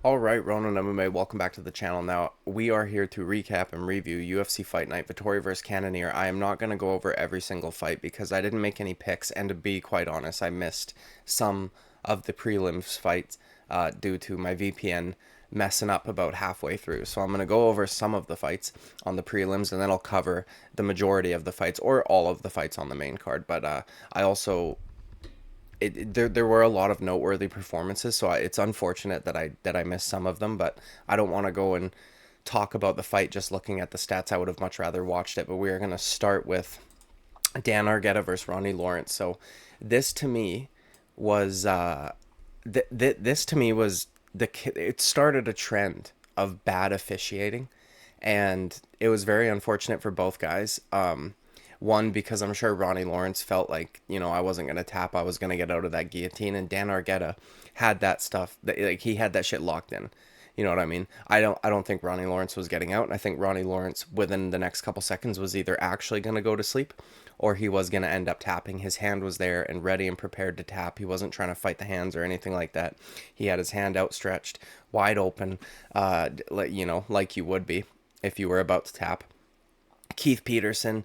Alright, Ronan MMA, welcome back to the channel. Now, we are here to recap and review UFC Fight Night Vettori vs. Cannonier. I am not going to go over every single fight because I didn't make any picks, and to be quite honest, I missed some of the prelims fights due to my VPN messing up about halfway through. So I'm going to go over some of the fights on the prelims, and then I'll cover the majority of the fights, or all of the fights on the main card. But I also there were a lot of noteworthy performances, so it's unfortunate that I missed some of them, but I don't want to go and talk about the fight just looking at the stats. I would have much rather watched it, but we are going to start with Dan Argueta versus Ronnie Lawrence. So this to me was this to me was it started a trend of bad officiating, and it was very unfortunate for both guys. One, because I'm sure Ronnie Lawrence felt like, I wasn't going to tap. I was going to get out of that guillotine. And Dan Argueta had that stuff. Like, he had that shit locked in. You know what I mean? I don't think Ronnie Lawrence was getting out. And I think Ronnie Lawrence, within the next couple seconds, was either actually going to go to sleep or he was going to end up tapping. His hand was there and ready and prepared to tap. He wasn't trying to fight the hands or anything like that. He had his hand outstretched, wide open, like you would be if you were about to tap. Keith Peterson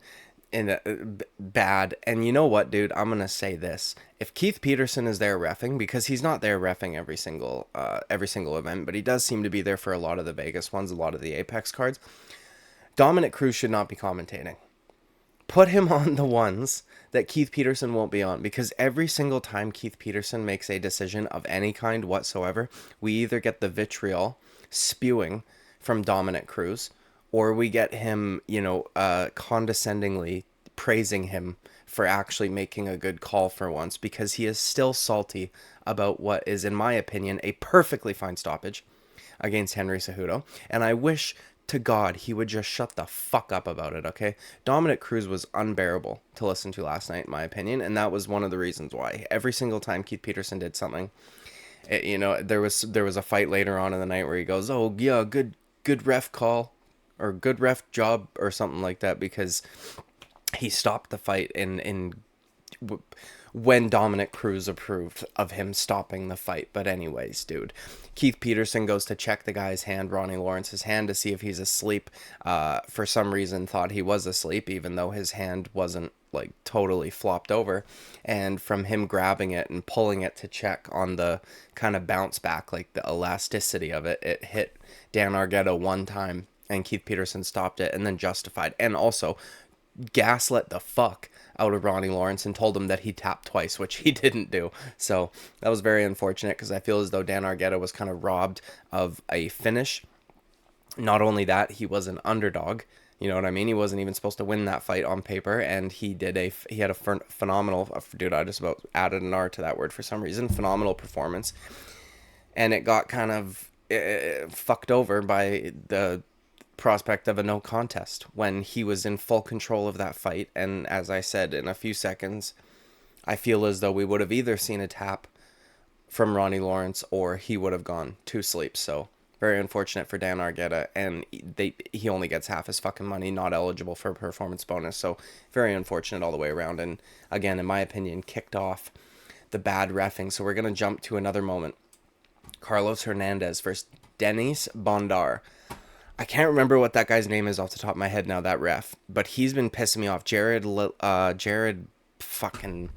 in bad. And you know what, dude, I'm gonna say this: if Keith Peterson is there reffing, because he's not there reffing every single event, but he does seem to be there for a lot of the Vegas ones, a lot of the Apex cards, Dominic Cruz should not be commentating. Put him on the ones that Keith Peterson won't be on, because every single time Keith Peterson makes a decision of any kind whatsoever, we either get the vitriol spewing from Dominic Cruz, or we get him, condescendingly praising him for actually making a good call for once, because he is still salty about what is, in my opinion, a perfectly fine stoppage against Henry Cejudo. And I wish to God he would just shut the fuck up about it, okay? Dominic Cruz was unbearable to listen to last night, in my opinion, and that was one of the reasons why. Every single time Keith Peterson did something, there was a fight later on in the night where he goes, "Oh yeah, good ref call," or "good ref job," or something like that, because he stopped the fight when Dominic Cruz approved of him stopping the fight. But anyways, dude, Keith Peterson goes to check the guy's hand, Ronnie Lawrence's hand, to see if he's asleep. For some reason thought he was asleep, even though his hand wasn't like totally flopped over. And from him grabbing it and pulling it to check on the kind of bounce back, like the elasticity of it, it hit Dan Argueta one time, and Keith Peterson stopped it and then justified, and also gaslit the fuck out of Ronnie Lawrence and told him that he tapped twice, which he didn't do. So that was very unfortunate, because I feel as though Dan Argueta was kind of robbed of a finish. Not only that, he was an underdog. You know what I mean? He wasn't even supposed to win that fight on paper, and he had a phenomenal, dude, I just about added an R to that word for some reason, phenomenal performance. And it got kind of fucked over by the prospect of a no contest when he was in full control of that fight. And as I said, in a few seconds, I feel as though we would have either seen a tap from Ronnie Lawrence or he would have gone to sleep. So very unfortunate for Dan Argueta, and he only gets half his fucking money, not eligible for a performance bonus. So very unfortunate all the way around, and again, in my opinion, kicked off the bad reffing. So we're going to jump to another moment. Carlos Hernandez versus Denis Bondar. I can't remember what that guy's name is off the top of my head now, that ref, but he's been pissing me off. Jared fucking,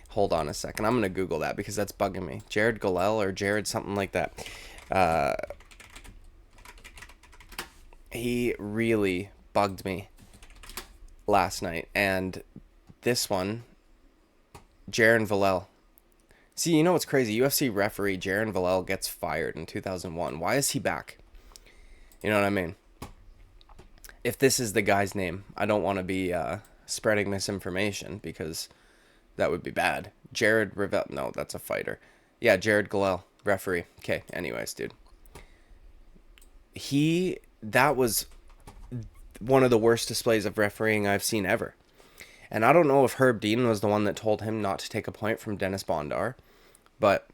hold on a second, I'm going to Google that because that's bugging me. Jared Galel or Jared something like that. He really bugged me last night, and this one, Jaron Villel. See, you know what's crazy? UFC referee Jaron Villel gets fired in 2001. Why is he back? You know what I mean? If this is the guy's name, I don't want to be spreading misinformation, because that would be bad. Jared Revel. No, that's a fighter. Yeah, Jared Galel, referee. Okay, anyways, dude. That was one of the worst displays of refereeing I've seen ever. And I don't know if Herb Dean was the one that told him not to take a point from Denis Bondar, but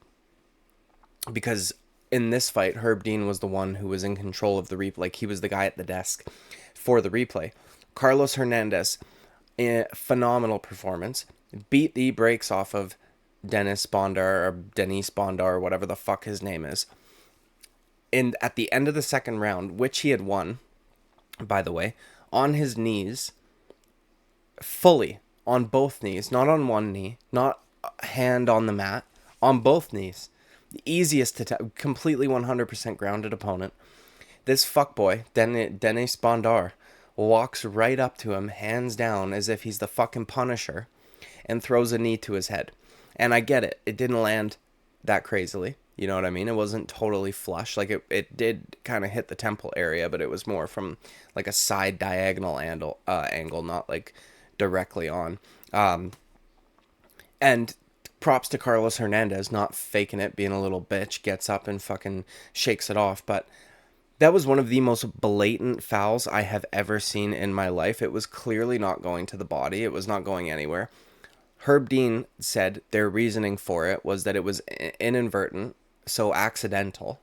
because in this fight, Herb Dean was the one who was in control of the replay. Like, he was the guy at the desk for the replay. Carlos Hernandez, phenomenal performance, beat the brakes off of Denis Bondar, or whatever the fuck his name is. at the end of the second round, which he had won, by the way, on his knees, fully on both knees, not on one knee, not hand on the mat, on both knees. The easiest to completely 100% grounded opponent. This fuckboy, Denis Bondar, walks right up to him, hands down, as if he's the fucking Punisher, and throws a knee to his head. And I get it. It didn't land that crazily. You know what I mean? It wasn't totally flush. Like, it did kind of hit the temple area, but it was more from, like, a side diagonal angle, not, like, directly on. And props to Carlos Hernandez, not faking it, being a little bitch, gets up and fucking shakes it off. But that was one of the most blatant fouls I have ever seen in my life. It was clearly not going to the body. It was not going anywhere. Herb Dean said their reasoning for it was that it was inadvertent, so accidental,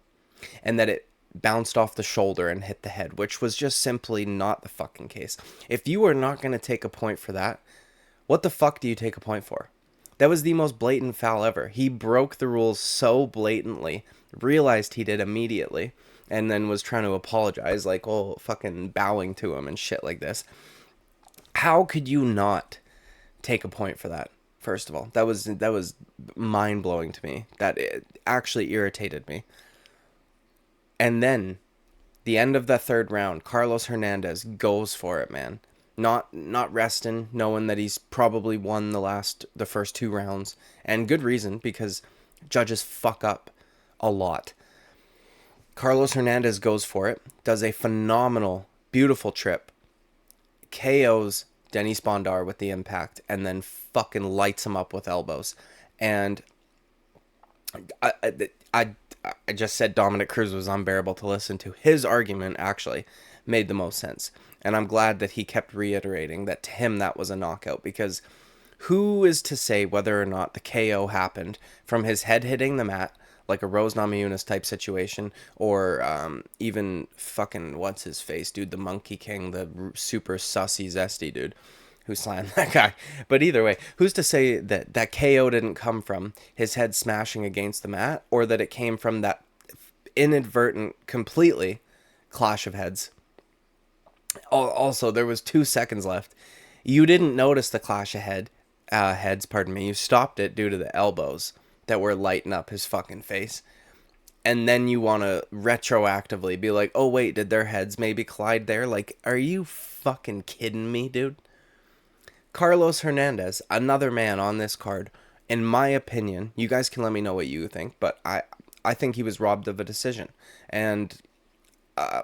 and that it bounced off the shoulder and hit the head, which was just simply not the fucking case. If you are not going to take a point for that, what the fuck do you take a point for? That was the most blatant foul ever. He broke the rules so blatantly, realized he did immediately, and then was trying to apologize, like, oh, fucking bowing to him and shit like this. How could you not take a point for that? First of all, that was mind-blowing to me. That it actually irritated me. And then, the end of the third round, Carlos Hernandez goes for it, man. Not resting, knowing that he's probably won the first 2 rounds. And good reason, because judges fuck up a lot. Carlos Hernandez goes for it, does a phenomenal, beautiful trip, KOs Denis Bondar with the impact, and then fucking lights him up with elbows. And I just said Dominic Cruz was unbearable to listen to. His argument actually made the most sense. And I'm glad that he kept reiterating that to him that was a knockout, because who is to say whether or not the KO happened from his head hitting the mat, like a Rose Namajunas type situation, or even fucking, what's his face, dude, the Monkey King, the super sussy zesty dude who slammed that guy. But either way, who's to say that KO didn't come from his head smashing against the mat, or that it came from that inadvertent, completely clash of heads? Also, there was 2 seconds left. You didn't notice the clash of heads, pardon me. You stopped it due to the elbows that were lighting up his fucking face. And then you want to retroactively be like, oh wait, did their heads maybe collide there? Like, are you fucking kidding me, dude? Carlos Hernandez, another man on this card, in my opinion, you guys can let me know what you think, but I think he was robbed of a decision. And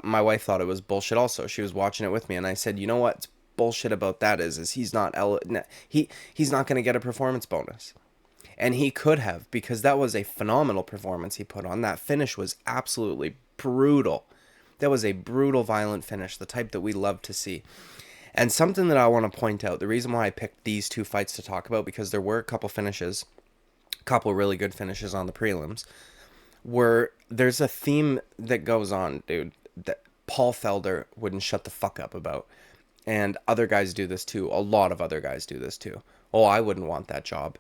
my wife thought it was bullshit also. She was watching it with me, and I said, you know what's bullshit about that is he's not he's not going to get a performance bonus. And he could have, because that was a phenomenal performance he put on. That finish was absolutely brutal. That was a brutal, violent finish, the type that we love to see. And something that I want to point out, the reason why I picked these 2 fights to talk about, because there were a couple finishes, a couple really good finishes on the prelims, where there's a theme that goes on, dude, that Paul Felder wouldn't shut the fuck up about. And other guys do this too. A lot of other guys do this too. Oh, I wouldn't want that job.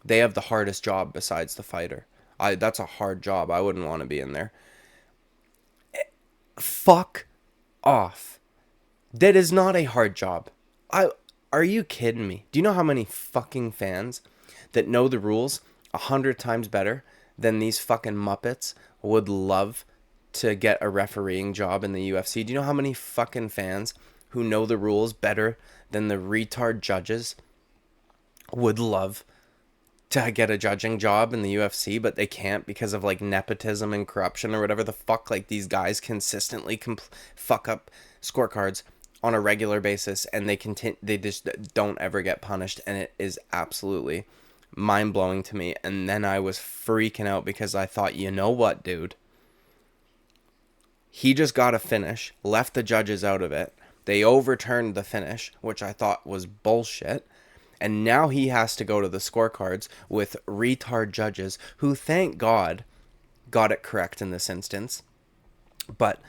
They have the hardest job besides the fighter. That's a hard job. I wouldn't want to be in there. Fuck off. That is not a hard job. Are you kidding me? Do you know how many fucking fans that know the rules 100 times better than these fucking Muppets would love to get a refereeing job in the UFC? Do you know how many fucking fans who know the rules better than the retard judges would love to get a judging job in the UFC, but they can't because of like nepotism and corruption or whatever the fuck? Like, these guys consistently fuck up scorecards on a regular basis, and they just don't ever get punished, and it is absolutely mind-blowing to me. And then I was freaking out because I thought, you know what, dude? He just got a finish, left the judges out of it. They overturned the finish, which I thought was bullshit. And now he has to go to the scorecards with retard judges who, thank God, got it correct in this instance. But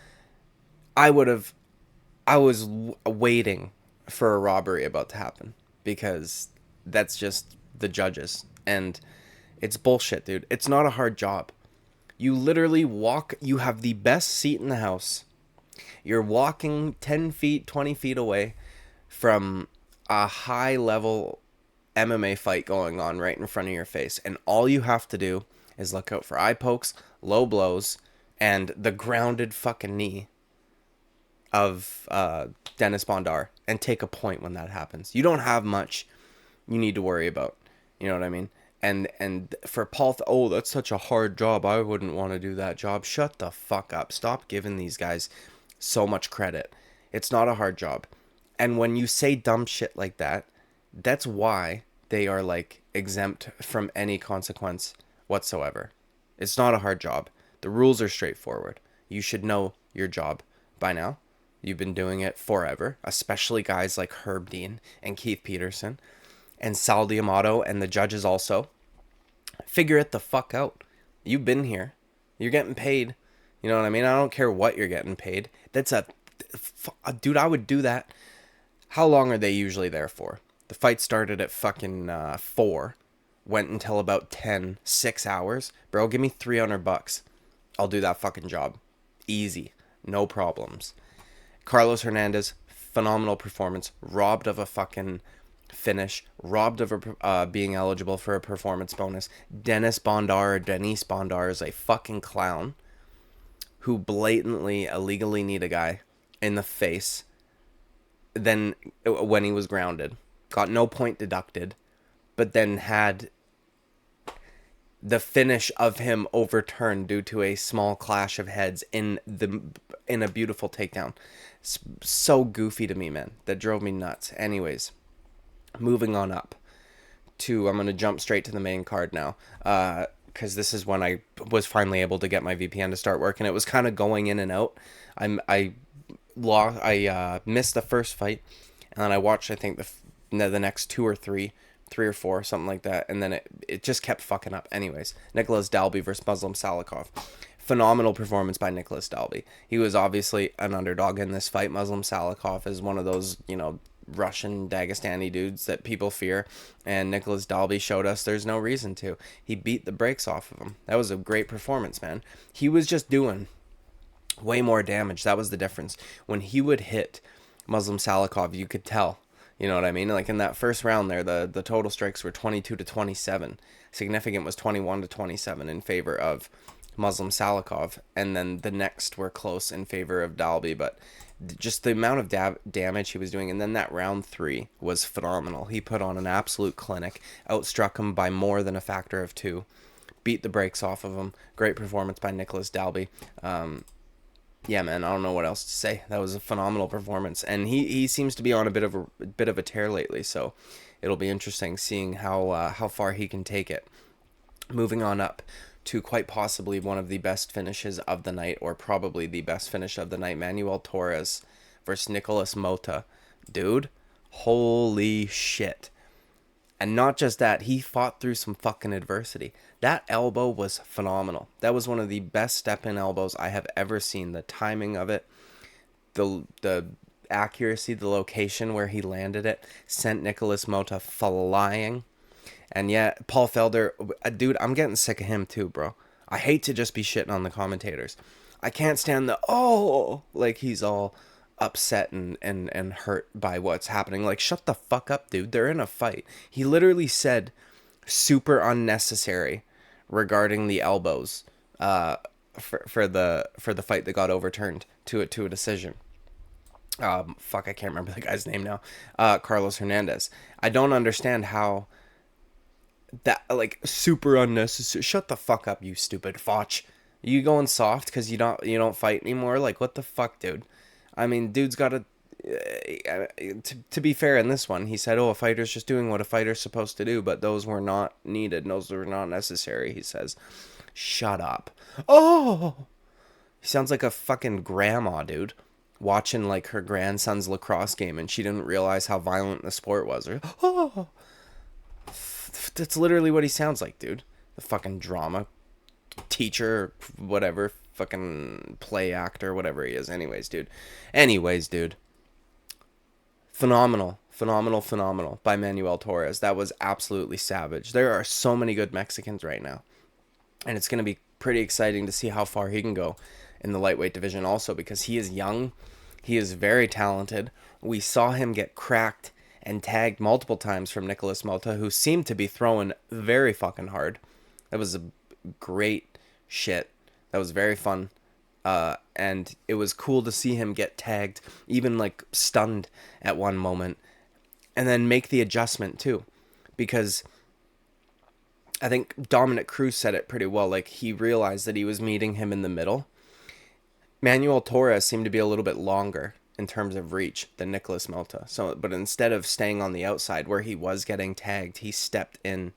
I was waiting for a robbery about to happen, because that's just the judges. And it's bullshit, dude. It's not a hard job. You literally walk, you have the best seat in the house. You're walking 10 feet, 20 feet away from a high level MMA fight going on right in front of your face. And all you have to do is look out for eye pokes, low blows, and the grounded fucking knee of Dennis Bondar and take a point when that happens. You don't have much you need to worry about. You know what I mean? And for Paul, oh, that's such a hard job. I wouldn't want to do that job. Shut the fuck up. Stop giving these guys so much credit. It's not a hard job. And when you say dumb shit like that, that's why they are like exempt from any consequence whatsoever. It's not a hard job. The rules are straightforward. You should know your job by now. You've been doing it forever, especially guys like Herb Dean and Keith Peterson and Sal D'Amato and the judges also. Figure it the fuck out. You've been here. You're getting paid. You know what I mean? I don't care what you're getting paid. That's dude, I would do that. How long are they usually there for? The fight started at fucking 4. Went until about 10, 6 hours. Bro, give me $300. I'll do that fucking job. Easy. No problems. Carlos Hernandez, phenomenal performance. Robbed of a fucking finish. Robbed of being eligible for a performance bonus. Dennis Bondar is a fucking clown who blatantly, illegally kneed a guy in the face. Then, when he was grounded, got no point deducted, but then had the finish of him overturned due to a small clash of heads in a beautiful takedown. So goofy to me, man. That drove me nuts. Anyways, moving on up to, I'm going to jump straight to the main card now, because this is when I was finally able to get my VPN to start working. It was kind of going in and out. I missed the first fight, and then I watched, I think, the next 2 or 3 or 4, something like that, and then it just kept fucking up. Anyways, Nicholas Dalby versus Muslim Salikhov. Phenomenal performance by Nicholas Dalby. He was obviously an underdog in this fight. Muslim Salikhov is one of those, Russian Dagestani dudes that people fear, and Nicholas Dalby showed us there's no reason to. He beat the brakes off of him. That was a great performance, man. He was just doing way more damage. That was the difference. When he would hit Muslim Salikhov, you could tell. You know what I mean? Like in that first round there, the total strikes were 22-27. Significant was 21-27 in favor of Muslim Salikhov, and then the next were close in favor of Dalby, but just the amount of damage he was doing. And then that round 3 was phenomenal. He put on an absolute clinic, outstruck him by more than a factor of 2, beat the brakes off of him. Great performance by Nicholas Dalby. Yeah, man, I don't know what else to say. That was a phenomenal performance, and he seems to be on a bit of a tear lately. So it'll be interesting seeing how far he can take it. Moving on up to quite possibly one of the best finishes of the night, or probably the best finish of the night: Manuel Torres versus Nicholas MOTTA. Dude, holy shit! And not just that, he fought through some fucking adversity. That elbow was phenomenal. That was one of the best step-in elbows I have ever seen. The timing of it, the accuracy, the location where he landed it, sent Nicholas MOTTA flying. And yeah, Paul Felder, dude, I'm getting sick of him too, bro. I hate to just be shitting on the commentators. I can't stand like he's all upset and hurt by what's happening. Like, shut the fuck up, dude. They're in a fight. He literally said super unnecessary regarding the elbows for the fight that got overturned to a decision. Fuck, I can't remember the guy's name now. Carlos Hernandez. I don't understand how that, like, super unnecessary. Shut the fuck up, you stupid fotch. You going soft because you don't fight anymore? Like, what the fuck, dude? I mean, dude's got to be fair in this one, he said, oh, a fighter's just doing what a fighter's supposed to do, but those were not needed. Those were not necessary, he says. Shut up. Oh! He sounds like a fucking grandma, dude, watching, like, her grandson's lacrosse game, and she didn't realize how violent the sport was. Or, oh! That's literally what he sounds like, dude. The fucking drama teacher, whatever, fucking play actor, whatever he is. Anyways, dude. Phenomenal by Manuel Torres. That was absolutely savage. There are so many good Mexicans right now, and it's going to be pretty exciting to see how far he can go in the lightweight division also, because he is young. He is very talented. We saw him get cracked and tagged multiple times from Nicholas MOTTA, who seemed to be throwing very fucking hard. That was a great shit. That was very fun. And it was cool to see him get tagged, even like stunned at one moment, and then make the adjustment too. Because I think Dominic Cruz said it pretty well. Like, he realized that he was meeting him in the middle. Manuel Torres seemed to be a little bit longer in terms of reach than Nicholas MOTTA. So, but instead of staying on the outside where he was getting tagged, he stepped in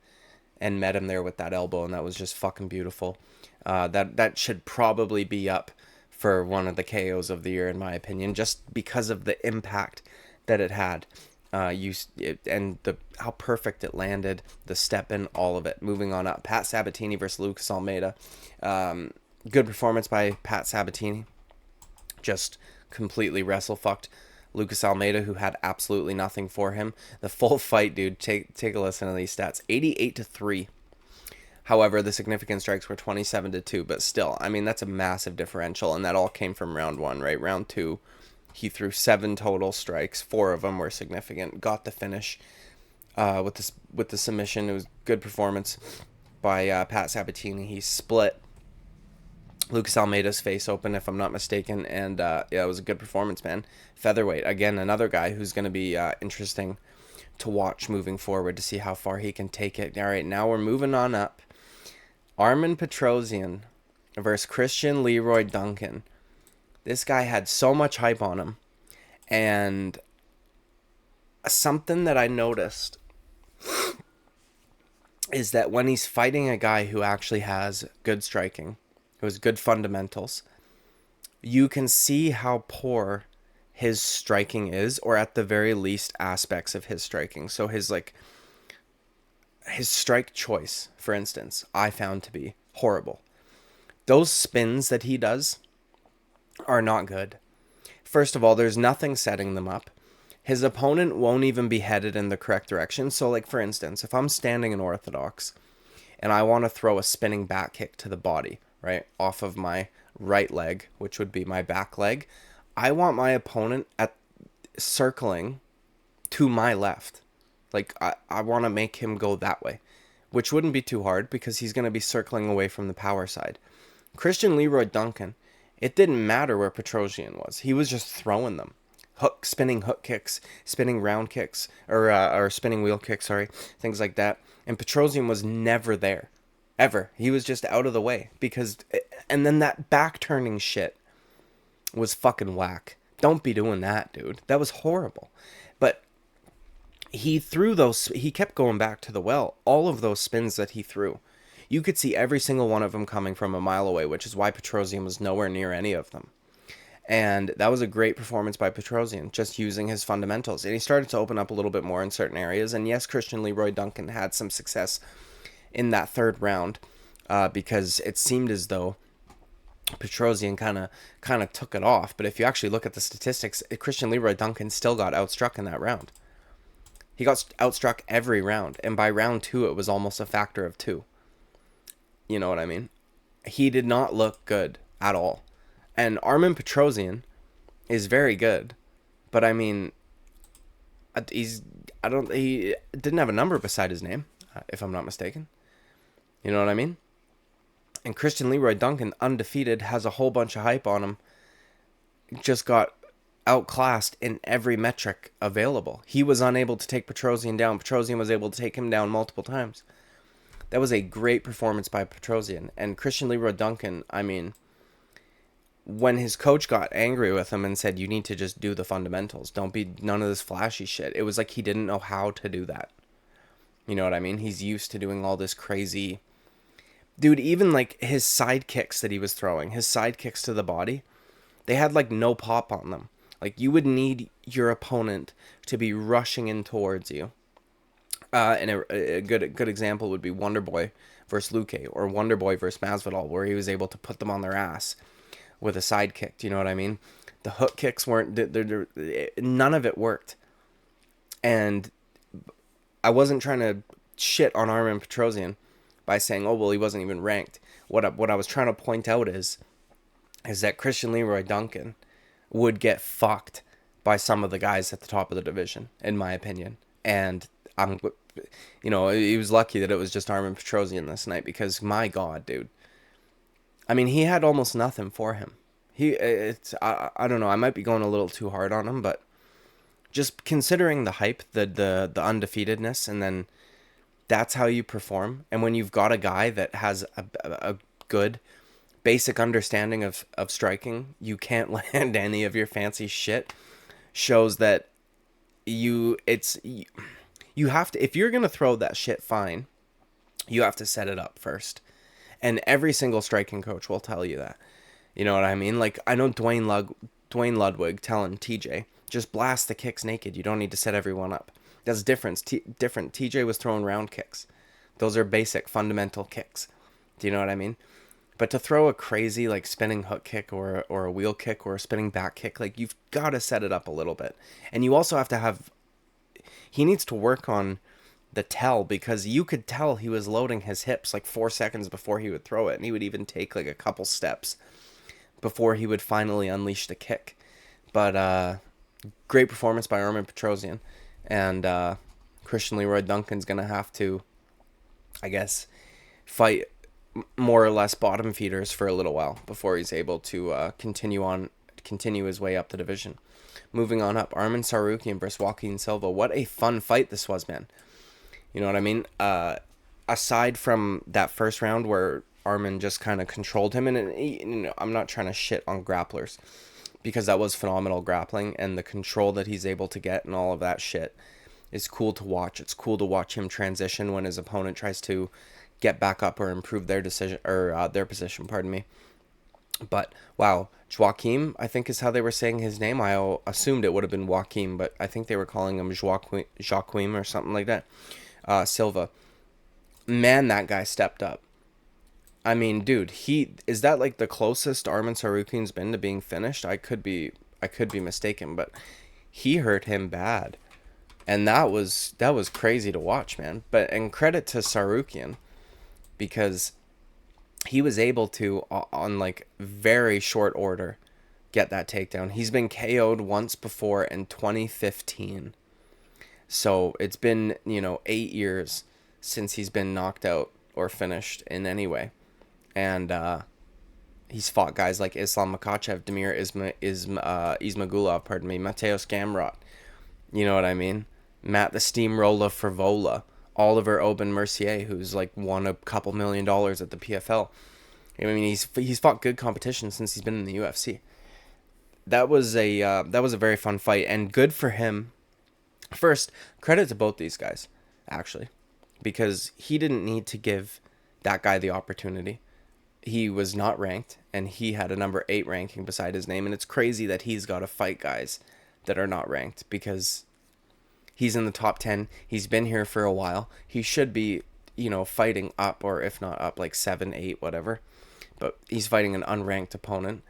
and met him there with that elbow, and that was just fucking beautiful. That should probably be up for one of the KOs of the year, in my opinion, just because of the impact that it had. And how perfect it landed, the step in, all of it. Moving on up, Pat Sabatini versus Lucas Almeida. Good performance by Pat Sabatini. Just completely wrestle fucked Lucas Almeida, who had absolutely nothing for him. The full fight, dude, take a listen to these stats. 88-3. However, the significant strikes were 27-2, but still, I mean, that's a massive differential, and that all came from round 1, right? Round 2, he threw 7 total strikes. 4 of them were significant. Got the finish with the submission. It was good performance by Pat Sabatini. He split Lucas Almeida's face open, if I'm not mistaken, and yeah, it was a good performance, man. Featherweight, again, another guy who's going to be interesting to watch moving forward to see how far he can take it. All right, now we're moving on up. Armen Petrosyan versus Christian LEROY-DUNCAN. This guy had so much hype on him, and something that I noticed is that when he's fighting a guy who actually has good striking, who has good fundamentals, you can see how poor his striking is, or at the very least aspects of his striking. So his strike choice, for instance, I found to be horrible. Those spins that he does are not good. First of all, there's nothing setting them up. His opponent won't even be headed in the correct direction. So, like, for instance, if I'm standing in orthodox and I want to throw a spinning back kick to the body, right, off of my right leg, which would be my back leg, I want my opponent circling to my left. Like, I want to make him go that way, which wouldn't be too hard because he's going to be circling away from the power side. Christian LEROY-DUNCAN, it didn't matter where Petrosyan was. He was just throwing them. Spinning hook kicks, spinning round kicks, or spinning wheel kicks, sorry, things like that. And Petrosyan was never there, ever. He was just out of the way and then that back turning shit was fucking whack. Don't be doing that, dude. That was horrible. But he kept going back to the well. All of those spins that he threw, you could see every single one of them coming from a mile away, which is why Petrosyan was nowhere near any of them. And that was a great performance by Petrosyan, just using his fundamentals. And he started to open up a little bit more in certain areas. And yes, Christian LEROY-DUNCAN had some success in that third round because it seemed as though Petrosyan kind of took it off. But if you actually look at the statistics, Christian LEROY-DUNCAN still got outstruck in that round. He got outstruck every round. And by round 2, it was almost a factor of 2. You know what I mean? He did not look good at all. And Armen Petrosyan is very good, but I mean, he didn't have a number beside his name, if I'm not mistaken. You know what I mean? And Christian LEROY-DUNCAN, undefeated, has a whole bunch of hype on him. Just got outclassed in every metric available. He was unable to take Petrosyan down. Petrosyan was able to take him down multiple times. That was a great performance by Petrosyan. And Christian LEROY-DUNCAN, I mean, when his coach got angry with him and said, you need to just do the fundamentals, don't be none of this flashy shit, it was like he didn't know how to do that. You know what I mean? He's used to doing all this crazy... Dude, even like his side kicks that he was throwing, his side kicks to the body, they had like no pop on them. Like, you would need your opponent to be rushing in towards you. And a good example would be Wonderboy versus Luque, or Wonderboy versus Masvidal, where he was able to put them on their ass with a side kick. Do you know what I mean? The hook kicks weren't... none of it worked. And I wasn't trying to shit on Armen Petrosyan, by saying, oh, well, he wasn't even ranked. What I was trying to point out is that Christian LEROY-DUNCAN would get fucked by some of the guys at the top of the division, in my opinion. And he was lucky that it was just Armen Petrosyan this night, because my God, dude. I mean, he had almost nothing for him. I don't know. I might be going a little too hard on him, but just considering the hype, the undefeatedness, and then that's how you perform. And when you've got a guy that has a good basic understanding of striking, you can't land any of your fancy shit, shows that you have to, if you're going to throw that shit fine, you have to set it up first. And every single striking coach will tell you that. You know what I mean? Like, I know Dwayne Ludwig telling TJ, just blast the kicks naked. You don't need to set everyone up. That's different. TJ was throwing round kicks. Those are basic, fundamental kicks. Do you know what I mean? But to throw a crazy, like, spinning hook kick or a wheel kick or a spinning back kick, like, you've got to set it up a little bit. And you also have to have... He needs to work on the tell, because you could tell he was loading his hips like 4 seconds before he would throw it. And he would even take, like, a couple steps before he would finally unleash the kick. But great performance by Armen Petrosyan. And Christian LEROY-DUNCAN's going to have to, I guess, fight more or less bottom feeders for a little while before he's able to continue his way up the division. Moving on up, Arman Tsarukyan versus Joaquin Silva. What a fun fight this was, man. You know what I mean? Aside from that first round where Arman just kind of controlled him, and I'm not trying to shit on grapplers, because that was phenomenal grappling, and the control that he's able to get and all of that shit is cool to watch. It's cool to watch him transition when his opponent tries to get back up or improve their decision, or their position, pardon me. But wow, Joaquim, I think is how they were saying his name. I assumed it would have been Joaquim, but I think they were calling him Joaquim or something like that. Silva, man, that guy stepped up. I mean, dude, is that like the closest Arman Tsarukyan's been to being finished? I could be mistaken, but he hurt him bad, and that was crazy to watch, man. And credit to Tsarukyan, because he was able to, on like very short order, get that takedown. He's been KO'd once before in 2015. So it's been, 8 years since he's been knocked out or finished in any way. And he's fought guys like Islam Makhachev, Damir Ismagulov, Mateusz Gamrot. You know what I mean? Matt the Steamroller Frivola. Oliver Aubin Mercier, who's like won a couple $1 million at the PFL. I mean, he's fought good competition since he's been in the UFC. That was a very fun fight, and good for him. First, credit to both these guys, actually, because he didn't need to give that guy the opportunity. He was not ranked, and he had a number 8 ranking beside his name, and it's crazy that he's got to fight guys that are not ranked, because he's in the top 10. He's been here for a while. He should be, fighting up, or if not up, like 7, 8, whatever. But he's fighting an unranked opponent.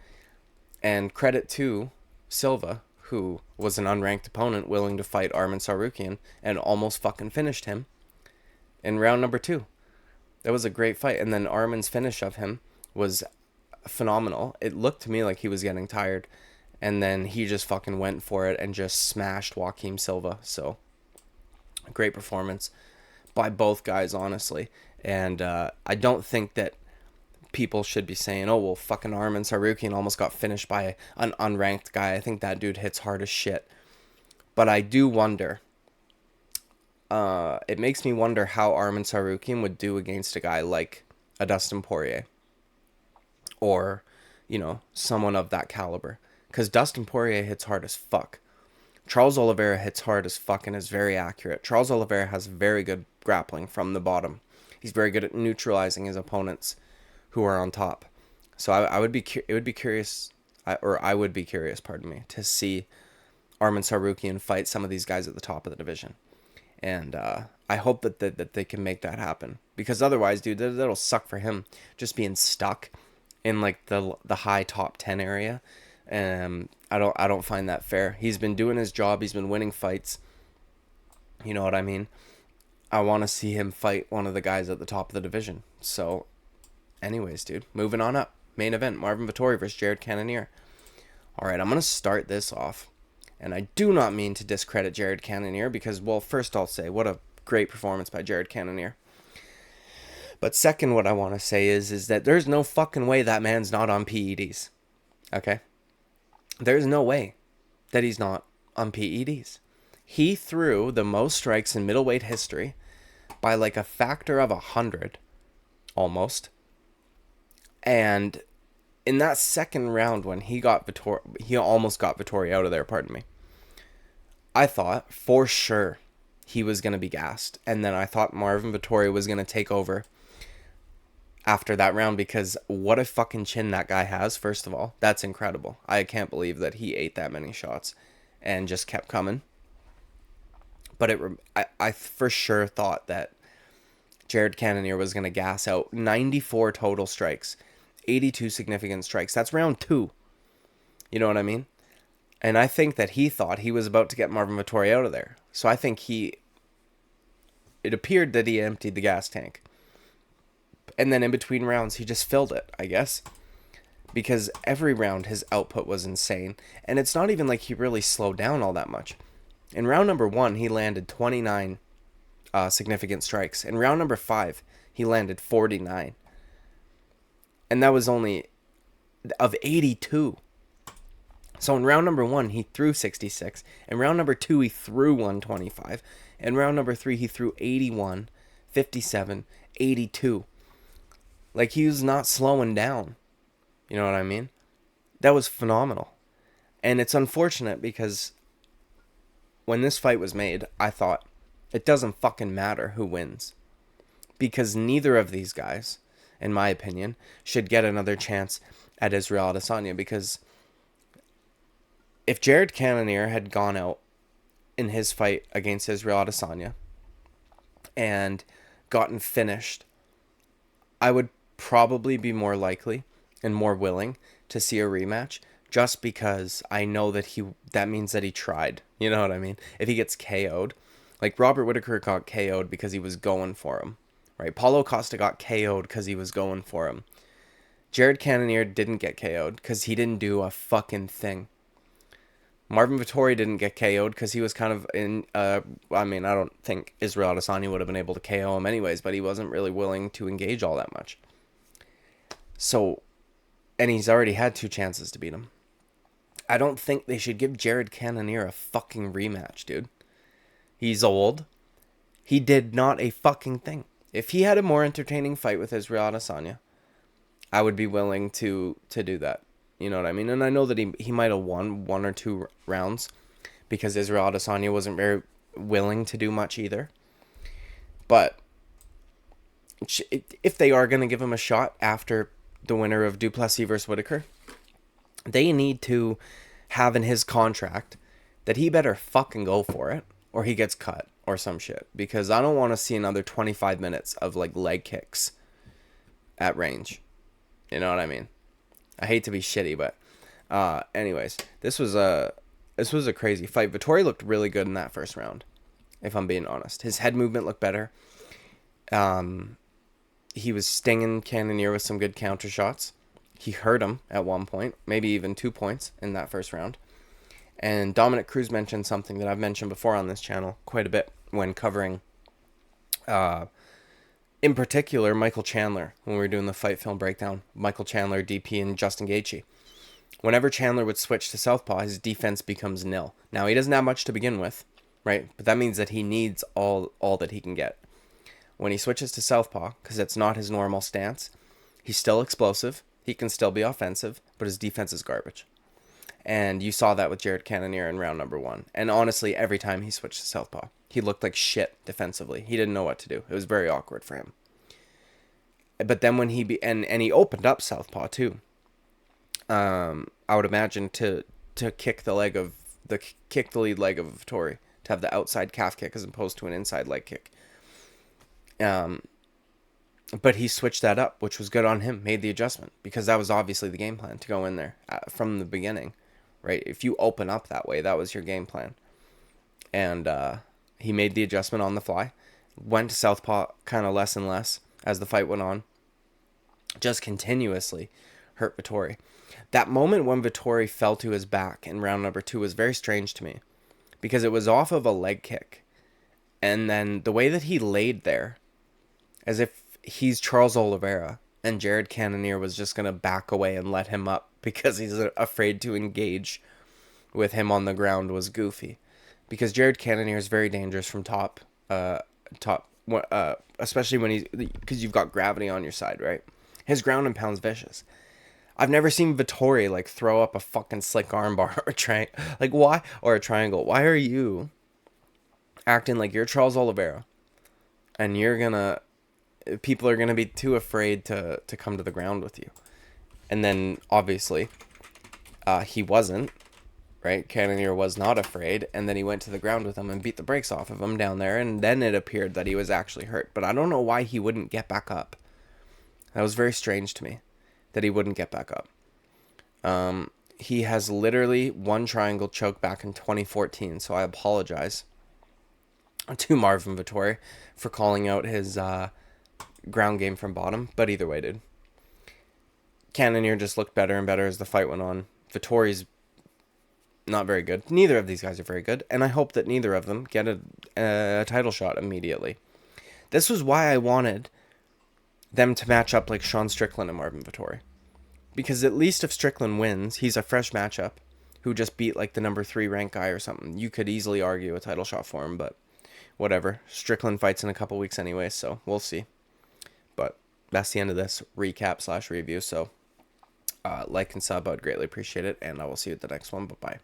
And credit to Silva, who was an unranked opponent willing to fight Arman Tsarukyan and almost fucking finished him in round number 2. That was a great fight. And then Arman's finish of him was phenomenal. It looked to me like he was getting tired. And then he just fucking went for it and just smashed Joaquin Silva. So, great performance by both guys, honestly. And I don't think that people should be saying, oh, well, fucking Arman Tsarukyan almost got finished by an unranked guy. I think that dude hits hard as shit. But I do wonder. It makes me wonder how Arman Tsarukyan would do against a guy like a Dustin Poirier. Or, someone of that caliber. Because Dustin Poirier hits hard as fuck. Charles Oliveira hits hard as fuck and is very accurate. Charles Oliveira has very good grappling from the bottom. He's very good at neutralizing his opponents who are on top. So I would be curious, to see Arman Tsarukyan fight some of these guys at the top of the division. And I hope that they can make that happen. Because otherwise, dude, that'll suck for him, just being stuck in like the high top 10 area. I don't find that fair. He's been doing his job. He's been winning fights. You know what I mean? I want to see him fight one of the guys at the top of the division. So, anyways, dude, moving on up. Main event, Marvin Vettori versus Jared Cannonier. All right, I'm going to start this off. And I do not mean to discredit Jared Cannonier because, well, first I'll say, what a great performance by Jared Cannonier. But second, what I want to say is that there's no fucking way that man's not on PEDs. Okay? There's no way that he's not on PEDs. He threw the most strikes in middleweight history by like a factor of 100, almost. And in that second round when he almost got Vettori out of there, pardon me. I thought for sure he was going to be gassed. And then I thought Marvin Vettori was going to take over after that round, because what a fucking chin that guy has, first of all. That's incredible. I can't believe that he ate that many shots and just kept coming. But I for sure thought that Jared Cannonier was going to gas out. 94 total strikes, 82 significant strikes. That's round 2. You know what I mean? And I think that he thought he was about to get Marvin Vettori out of there. So I think it appeared that he emptied the gas tank. And then in between rounds, he just filled it, I guess. Because every round, his output was insane. And it's not even like he really slowed down all that much. In round number 1, he landed 29 significant strikes. In round number 5, he landed 49. And that was only of 82. So in round number 1, he threw 66. In round number 2, he threw 125. In round number 3, he threw 81, 57, 82. Like, he was not slowing down. You know what I mean? That was phenomenal. And it's unfortunate because when this fight was made, I thought, it doesn't fucking matter who wins. Because neither of these guys, in my opinion, should get another chance at Israel Adesanya. Because if Jared Cannonier had gone out in his fight against Israel Adesanya and gotten finished, I would probably be more likely and more willing to see a rematch, just because I know that means that he tried. You know what I mean? If he gets KO'd, like Robert Whittaker got KO'd because he was going for him, right? Paulo Costa got KO'd because he was going for him. Jared Cannonier didn't get KO'd because he didn't do a fucking thing. Marvin Vettori didn't get KO'd because he was kind of in, I don't think Israel Adesanya would have been able to KO him anyways, but he wasn't really willing to engage all that much. So, and he's already had 2 chances to beat him. I don't think they should give Jared Cannonier a fucking rematch, dude. He's old. He did not a fucking thing. If he had a more entertaining fight with Israel Adesanya, I would be willing to do that. You know what I mean? And I know that he might have won 1 or 2 rounds because Israel Adesanya wasn't very willing to do much either. But if they are going to give him a shot after the winner of Duplessis versus Whittaker, they need to have in his contract that he better fucking go for it or he gets cut or some shit. Because I don't want to see another 25 minutes of like leg kicks at range. You know what I mean? I hate to be shitty, but anyways, this was a crazy fight. Vettori looked really good in that first round, if I'm being honest. His head movement looked better. He was stinging Cannonier with some good counter shots. He hurt him at one point, maybe even 2 points in that first round. And Dominic Cruz mentioned something that I've mentioned before on this channel quite a bit when covering, in particular, Michael Chandler, when we were doing the fight film breakdown. Michael Chandler, DP, and Justin Gaethje. Whenever Chandler would switch to southpaw, his defense becomes nil. Now, he doesn't have much to begin with, right? But that means that he needs all that he can get. When he switches to southpaw, because it's not his normal stance, he's still explosive. He can still be offensive, but his defense is garbage. And you saw that with Jared Cannonier in round number 1. And honestly, every time he switched to southpaw, he looked like shit defensively. He didn't know what to do. It was very awkward for him. But then when he he opened up southpaw too. I would imagine to kick the lead leg of Vettori, to have the outside calf kick as opposed to an inside leg kick. But he switched that up, which was good on him, made the adjustment, because that was obviously the game plan, to go in there from the beginning, right? If you open up that way, that was your game plan. And he made the adjustment on the fly, went to southpaw kind of less and less as the fight went on. Just continuously hurt Vettori. That moment when Vettori fell to his back in round number 2 was very strange to me, because it was off of a leg kick. And then the way that he laid there, as if he's Charles Oliveira, and Jared Cannonier was just going to back away and let him up because he's afraid to engage with him on the ground, was goofy. Because Jared Cannonier is very dangerous from top, especially when because you've got gravity on your side, right? His ground and pound's vicious. I've never seen Vettori like throw up a fucking slick armbar or why, or a triangle. Why are you acting like you're Charles Oliveira and people are gonna be too afraid to come to the ground with you? And then obviously he wasn't, right? Cannonier was not afraid, and then he went to the ground with him and beat the brakes off of him down there, and then it appeared that he was actually hurt. But I don't know why he wouldn't get back up. That was very strange to me, that he wouldn't get back up. He has literally one triangle choke back in 2014, so I apologize to Marvin Vettori for calling out his ground game from bottom, but either way, dude. Cannonier just looked better and better as the fight went on. Vettori's not very good. Neither of these guys are very good, and I hope that neither of them get a title shot immediately. This was why I wanted them to match up like Sean Strickland and Marvin Vettori. Because at least if Strickland wins, he's a fresh matchup who just beat like the number 3 ranked guy or something. You could easily argue a title shot for him, but whatever. Strickland fights in a couple weeks anyway, so we'll see. But that's the end of this recap / review. So like and sub, I would greatly appreciate it, and I will see you at the next one. Bye-bye.